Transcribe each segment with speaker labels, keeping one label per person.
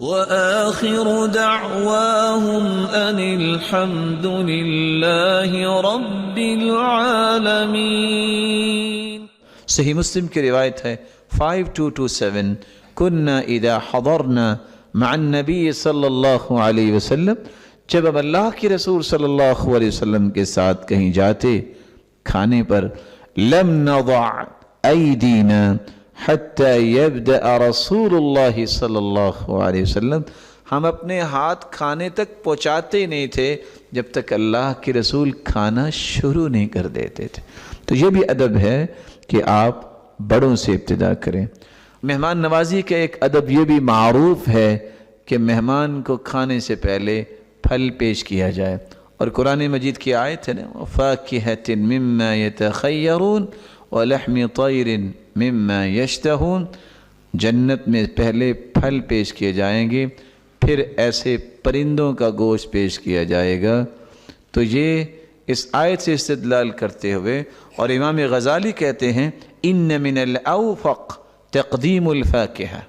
Speaker 1: وآخر دعواهم أن الحمد لله رب العالمين۔
Speaker 2: صحیح مسلم کی روایت ہے 5227، كنا اذا حضرنا مع النبی صلی اللہ علیہ وسلم، جب ہم اللہ کے رسول صلی اللہ علیہ وسلم کے ساتھ کہیں جاتے کھانے پر، لم نضع ایدینا حتی یبدأ رسول اللہ صلی اللہ علیہ وسلم، ہم اپنے ہاتھ کھانے تک پہنچاتے نہیں تھے جب تک اللہ کے رسول کھانا شروع نہیں کر دیتے تھے۔ تو یہ بھی ادب ہے کہ آپ بڑوں سے ابتدا کریں۔ مہمان نوازی کا ایک ادب یہ بھی معروف ہے کہ مہمان کو کھانے سے پہلے پھل پیش کیا جائے، اور قرآن مجید کی آیت ہے نا، وَفَاكِهَةٍ مِّمَّا يَتَخَيَّرُونَ وَلَحْمِ طَيْرٍ مِّمَّا يَشْتَهُونَ، جنت میں پہلے پھل پیش کیے جائیں گے، پھر ایسے پرندوں کا گوشت پیش کیا جائے گا۔ تو یہ اس آیت سے استدلال کرتے ہوئے، اور امام غزالی کہتے ہیں ان من الاوفق تقدیم الفاکہہ،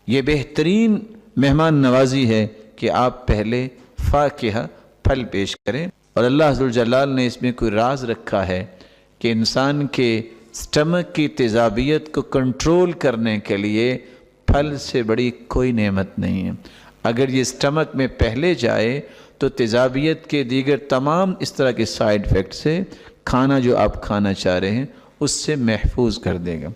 Speaker 2: یہ بہترین مہمان نوازی ہے کہ آپ پہلے فاکہہ پھل پیش کریں۔ اور اللہ ذوالجلال نے اس میں کوئی راز رکھا ہے کہ انسان کے سٹمک کی تیزابیت کو کنٹرول کرنے کے لیے پھل سے بڑی کوئی نعمت نہیں ہے۔ اگر یہ سٹمک میں پہلے جائے تو تیزابیت کے دیگر تمام اس طرح کے سائیڈ ایفیکٹ سے کھانا جو آپ کھانا چاہ رہے ہیں اس سے محفوظ کر دے گا۔